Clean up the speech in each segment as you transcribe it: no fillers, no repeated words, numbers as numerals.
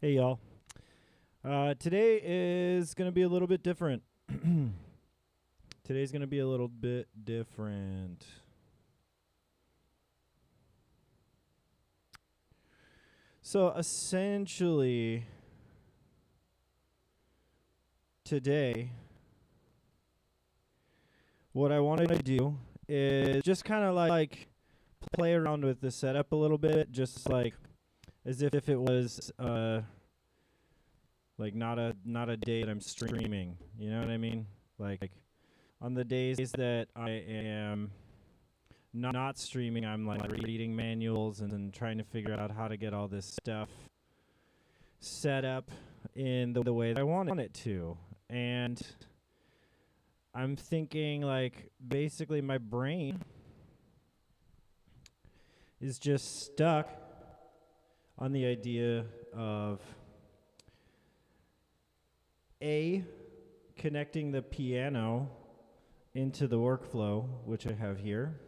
Hey, y'all. Today is going to be a little bit different. Today's going to be a little bit different. So, essentially, today, what I wanted to do is just kind of like play around with the setup a little bit, just like as if it was like not a day that I'm streaming. You know what I mean? Like on the days that I am not streaming, I'm like reading manuals and trying to figure out how to get all this stuff set up in the way that I want it to. And I'm thinking like basically my brain is just stuck on the idea of A, connecting the piano into the workflow, which I have here,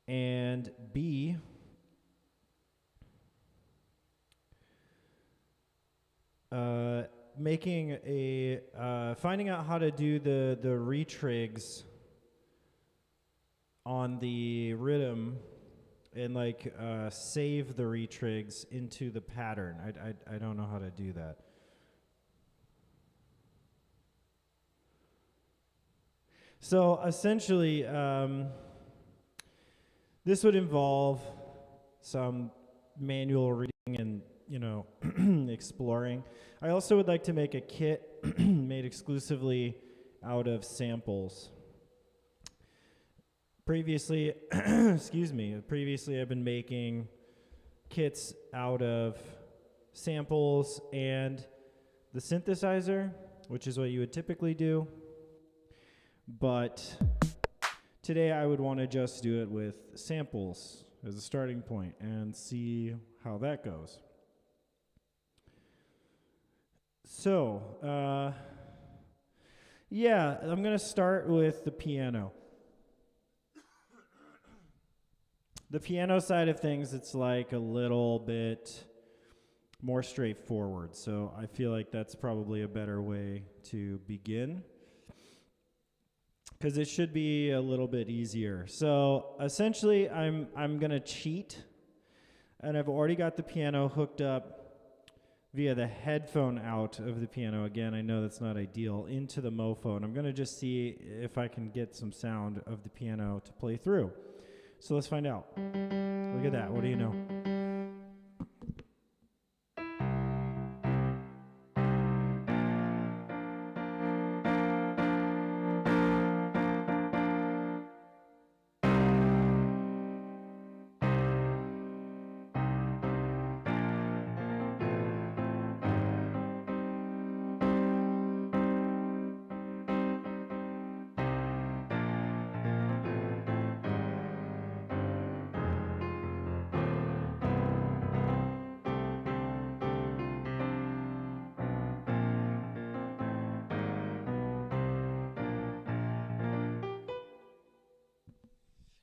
and B, finding out how to do the retrigs on the Rytm and like save the retrigs into the pattern. I don't know how to do that. So essentially, this would involve some manual reading and, exploring. I also would like to make a kit made exclusively out of samples. Previously, previously I've been making kits out of samples and the synthesizer, which is what you would typically do. But today I would want to just do it with samples as a starting point and see how that goes. So, I'm going to start with the piano. The piano side of things, it's like a little bit more straightforward. So I feel like that's probably a better way to begin, because it should be a little bit easier. So essentially, I'm going to cheat, and I've already got the piano hooked up via the headphone out of the piano. Again, I know that's not ideal, into the mofo, and I'm going to just see if I can get some sound of the piano to play through. So let's find out. Look at that. What do you know?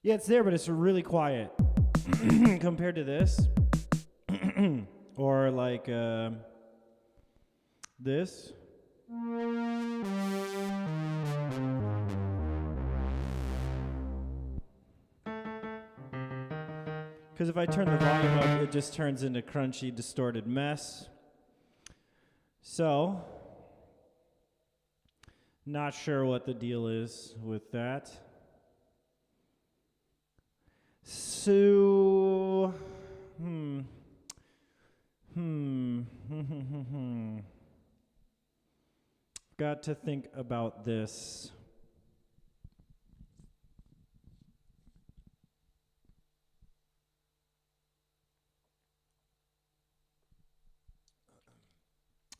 Yeah, it's there, but it's really quiet compared to this. Or like this. Because if I turn the volume up, it just turns into crunchy, distorted mess. So, not sure what the deal is with that. So, got to think about this.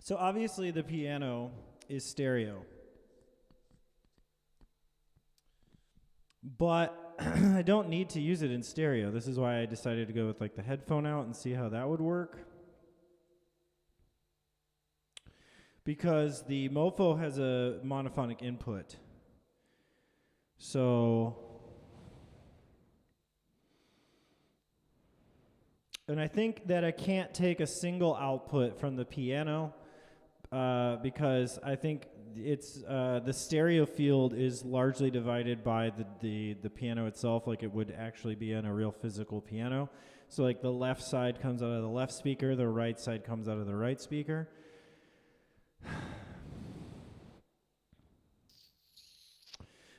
So obviously the piano is stereo. But I don't need to use it in stereo. This is why I decided to go with like the headphone out and see how that would work. Because the mofo has a monophonic input. So And I think that I can't take a single output from the piano because I think it's the stereo field is largely divided by the piano itself, like it would actually be on a real physical piano. So like the left side comes out of the left speaker, the right side comes out of the right speaker.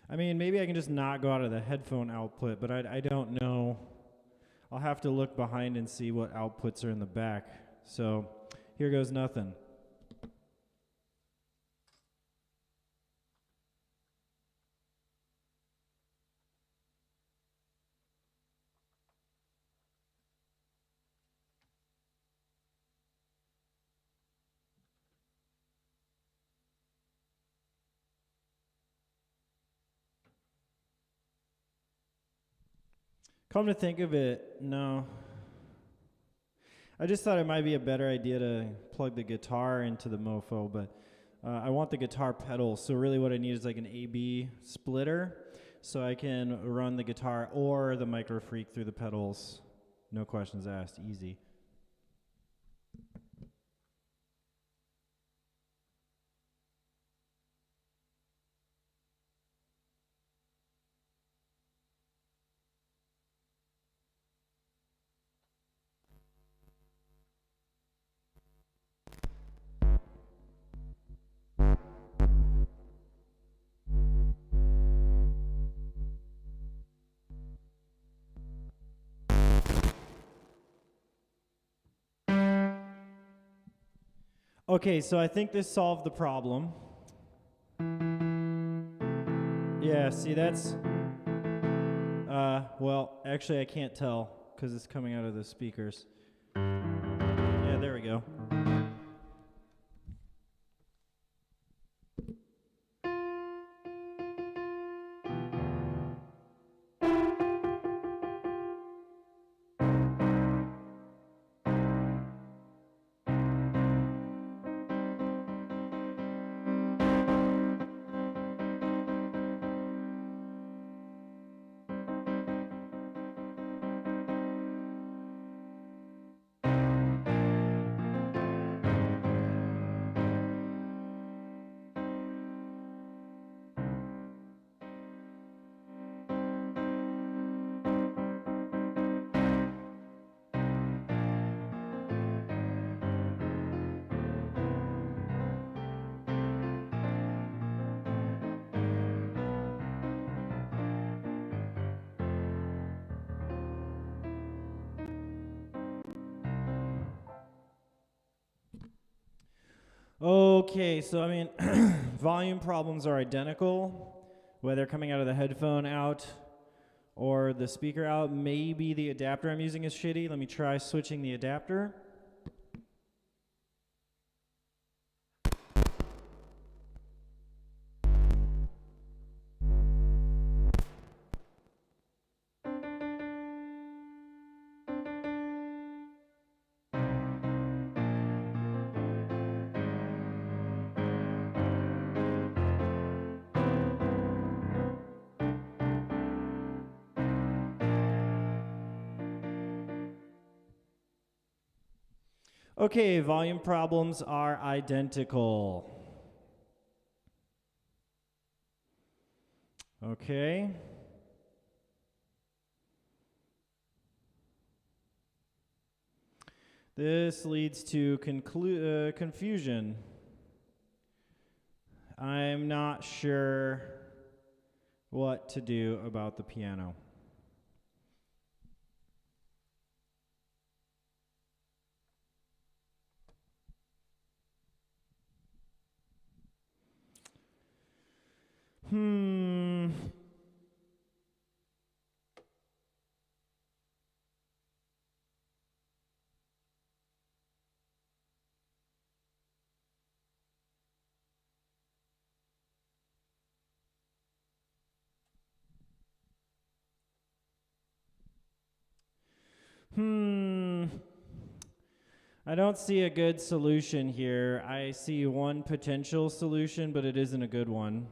I mean, maybe I can just not go out of the headphone output, but I don't know. I'll have to look behind and see what outputs are in the back. So here goes nothing. Come to think of it, no. I just thought it might be a better idea to plug the guitar into the mofo, but I want the guitar pedal, so really what I need is like an A-B splitter, so I can run the guitar or the Micro Freak through the pedals. No questions asked, easy. Okay, so I think this solved the problem. Yeah, see that's, well, actually I can't tell because it's coming out of the speakers. Yeah, there we go. Okay, so I mean, volume problems are identical, whether coming out of the headphone out or the speaker out. Maybe the adapter I'm using is shitty. Let me try switching the adapter. Okay, volume problems are identical. Okay. This leads to confusion. I'm not sure what to do about the piano. I don't see a good solution here. I see one potential solution, but it isn't a good one,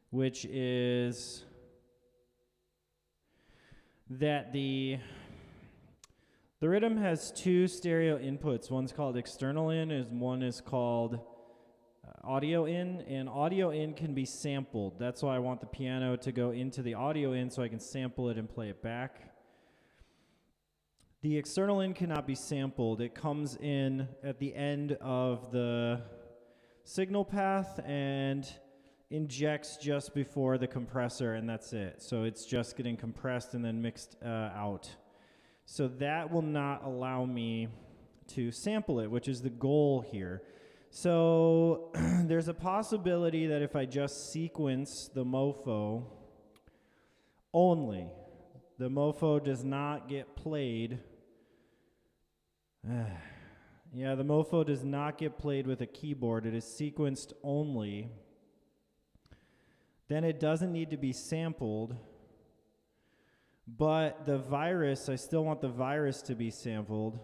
which is that the The Rytm has two stereo inputs. One's called external in, and one is called audio in, and audio in can be sampled. That's why I want the piano to go into the audio in so I can sample it and play it back. The external in cannot be sampled. It comes in at the end of the signal path and injects just before the compressor, and that's it. So it's just getting compressed and then mixed out. So that will not allow me to sample it, which is the goal here. So there's a possibility that if I just sequence the mofo only, the mofo does not get played. Yeah, the mofo does not get played with a keyboard. It is sequenced only. Then it doesn't need to be sampled. But the virus, I still want the virus to be sampled,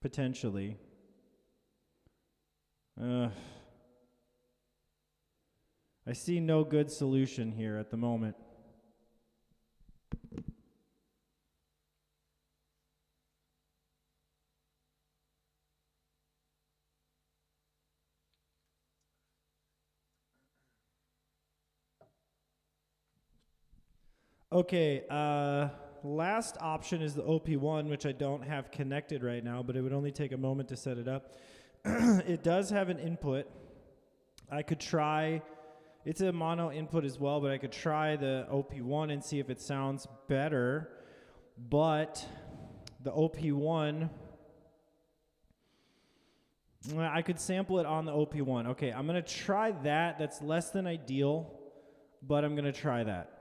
potentially. I see no good solution here at the moment. Okay, last option is the OP1, which I don't have connected right now, but it would only take a moment to set it up. It does have an input. I could try, it's a mono input as well, but I could try the OP1 and see if it sounds better. But the OP1, I could sample it on the OP1. Okay, I'm going to try that. That's less than ideal, but I'm going to try that.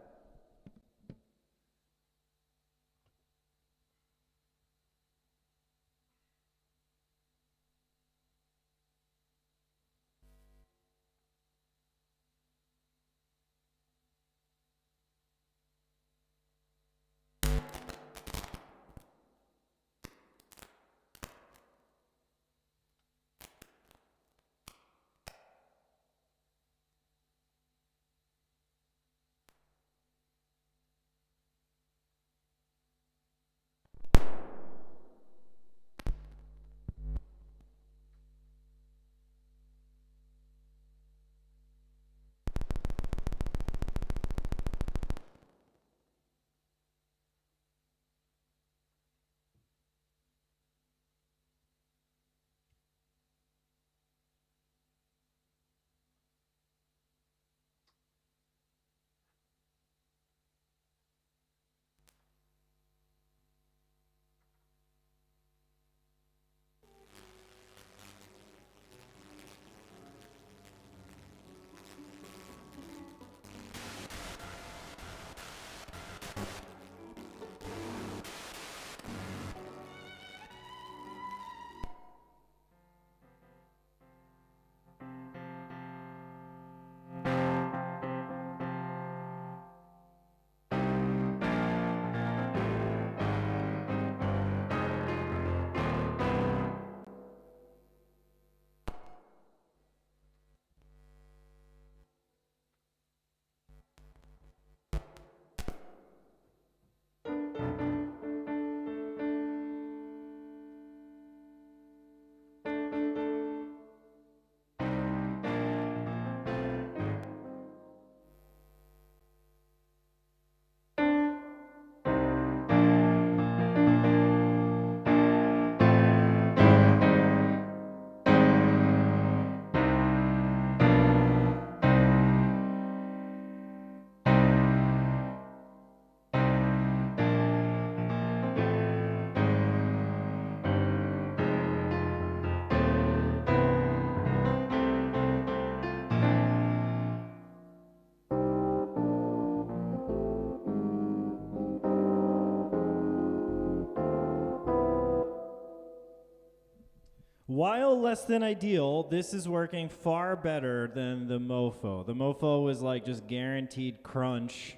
While less than ideal, this is working far better than the mofo. The mofo was like just guaranteed crunch.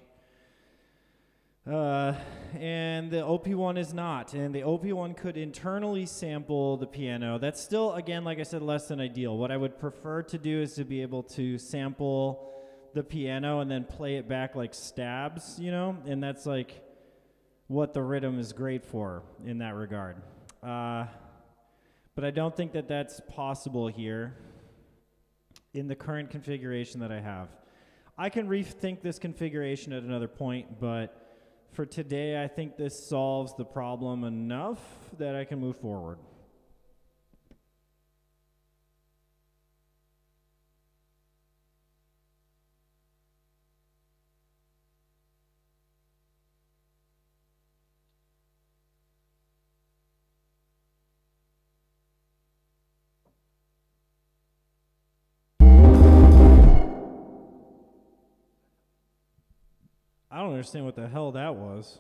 And the OP1 is not. And the OP1 could internally sample the piano. That's still, again, like I said, less than ideal. What I would prefer to do is to be able to sample the piano and then play it back like stabs, you know? And that's like what the Rytm is great for in that regard. But I don't think that that's possible here in the current configuration that I have. I can rethink this configuration at another point, but for today, I think this solves the problem enough that I can move forward. I don't understand what the hell that was.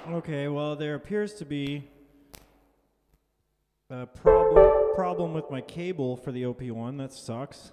Okay, well, there appears to be a problem with my cable for the OP1. That sucks.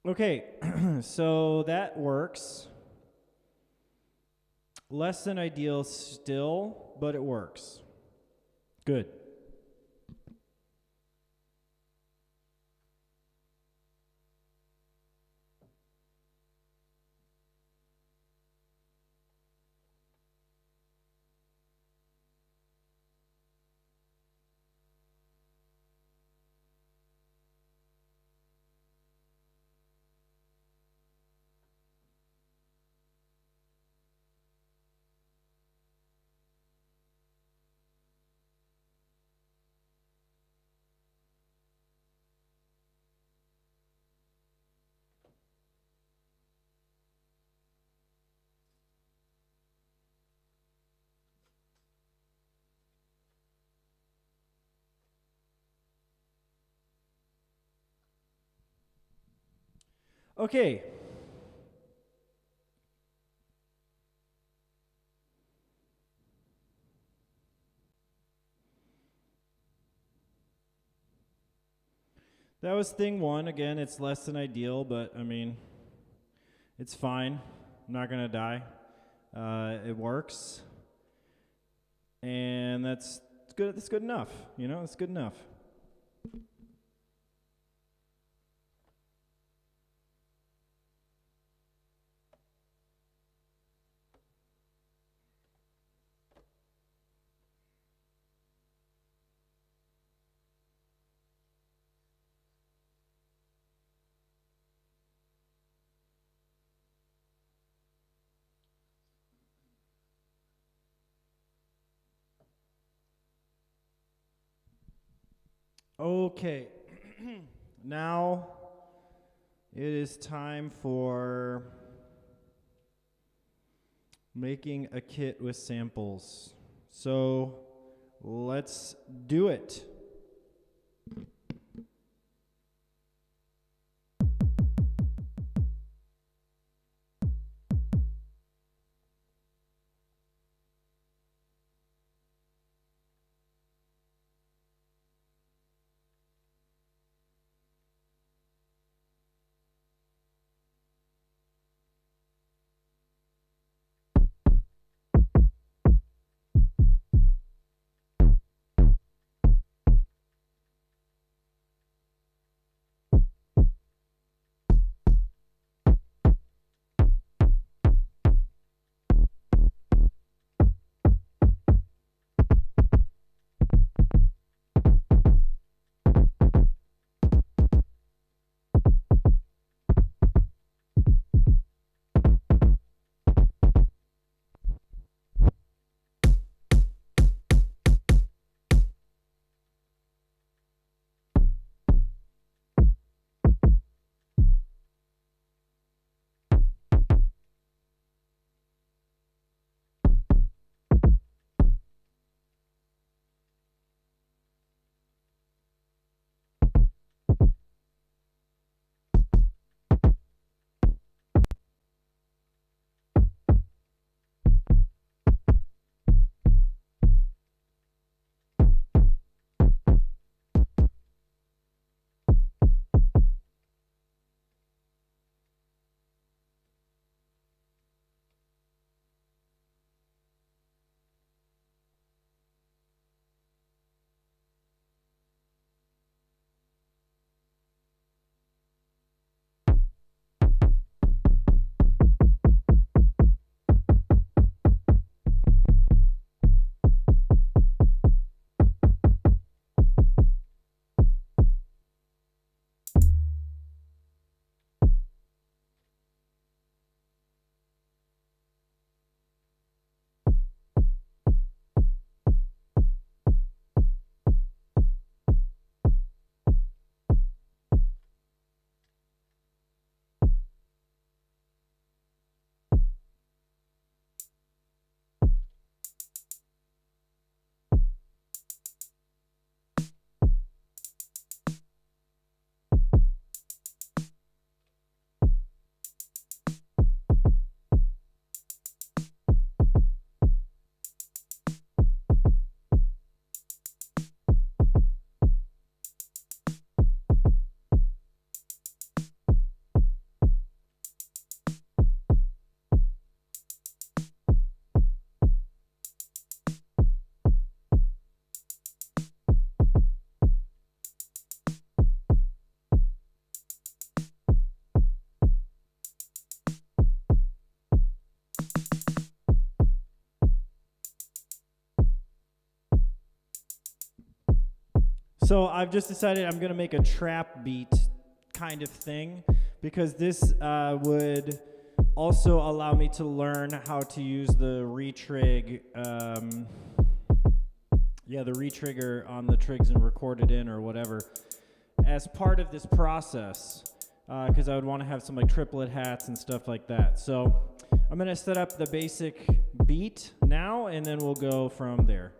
Okay, so that works. Less than ideal still, but it works. Good. Okay. That was thing one. Again, it's less than ideal, but I mean, it's fine. I'm not going to die. It works. And that's good. That's good enough. You know, it's good enough. Okay. Now it is time for making a kit with samples. So let's do it. So I've just decided I'm going to make a trap beat kind of thing, because this would also allow me to learn how to use the retrig, the retrigger on the trigs and record it in or whatever as part of this process, because I would want to have some like triplet hats and stuff like that. So I'm going to set up the basic beat now, and then we'll go from there.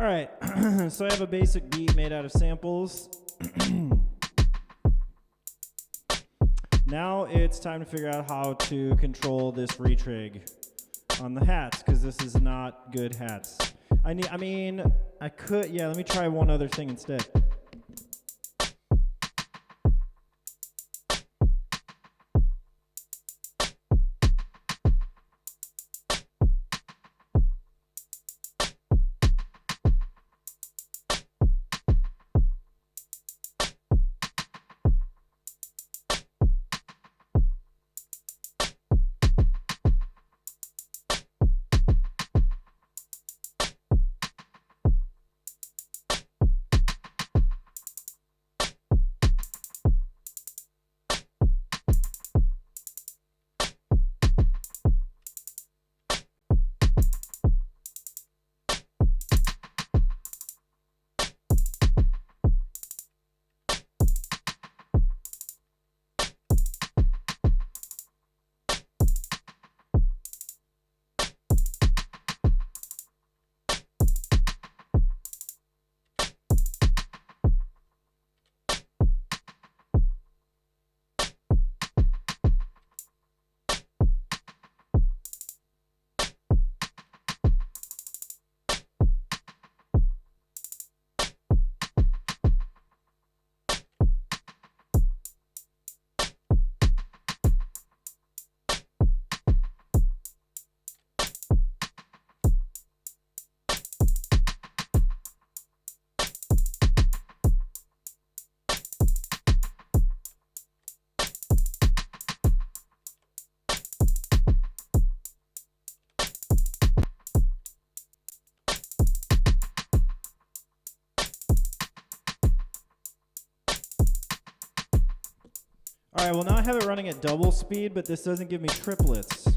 All right, so I have a basic beat made out of samples. Now it's time to figure out how to control this retrig on the hats, because this is not good hats. I could, yeah, let me try one other thing instead. All right, well now I have it running at double speed, but this doesn't give me triplets.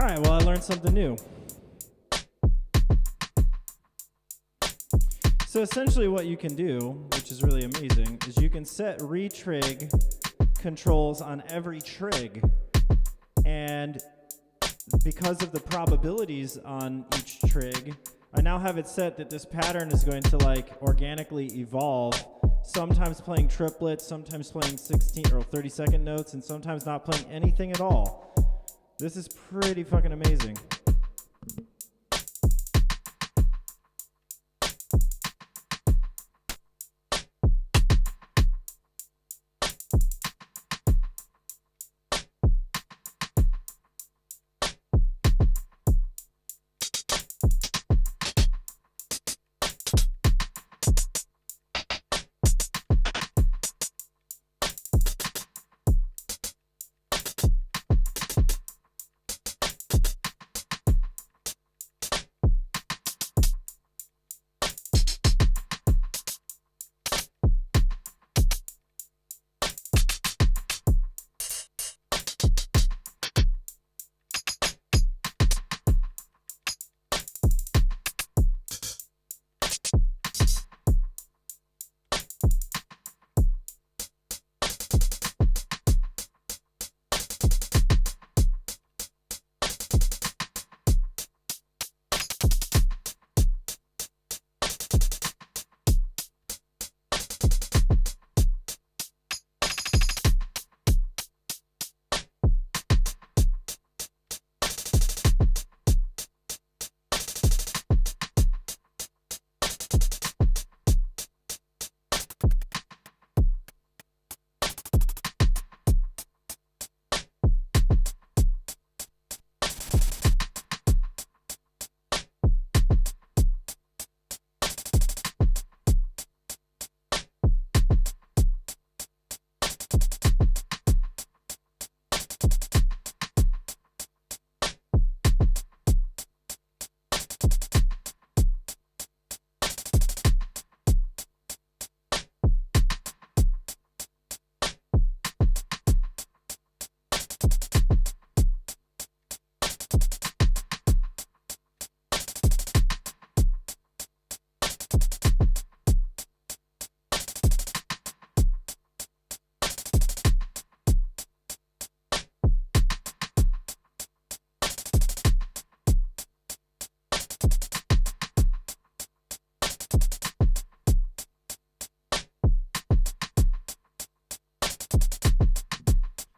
right, well, I learned something new. So essentially what you can do, which is really amazing, is you can set retrig controls on every trig, and because of the probabilities on each trig, I now have it set that this pattern is going to like organically evolve, sometimes playing triplets, sometimes playing 16 or 30-second notes, and sometimes not playing anything at all. This is pretty fucking amazing.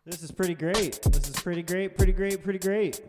This is pretty great. This is pretty great, pretty great, pretty great.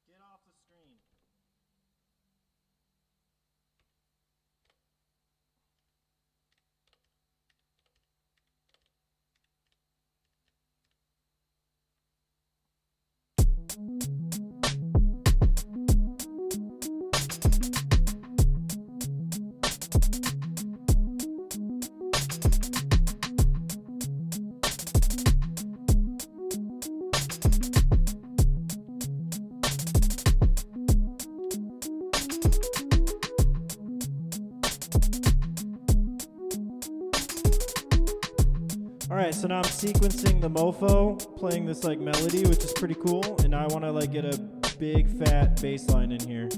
Get off the screen. Alright, so now I'm sequencing the mofo, playing this like melody, which is pretty cool, and now I want to like get a big fat bass line in here.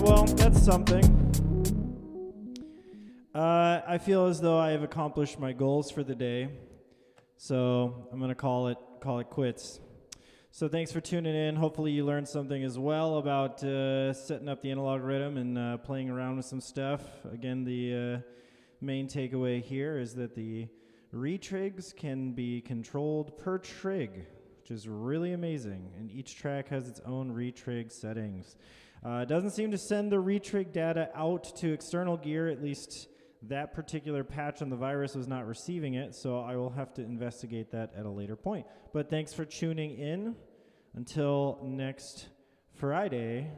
Well, that's something. I feel as though I have accomplished my goals for the day, so I'm gonna call it quits. So thanks for tuning in. Hopefully you learned something as well about setting up the analog rhythm and playing around with some stuff. Again, the main takeaway here is that the retrigs can be controlled per trig, which is really amazing, and each track has its own retrig settings. It doesn't seem to send the retrig data out to external gear, at least that particular patch on the virus was not receiving it, so I will have to investigate that at a later point. But thanks for tuning in. Until next Friday.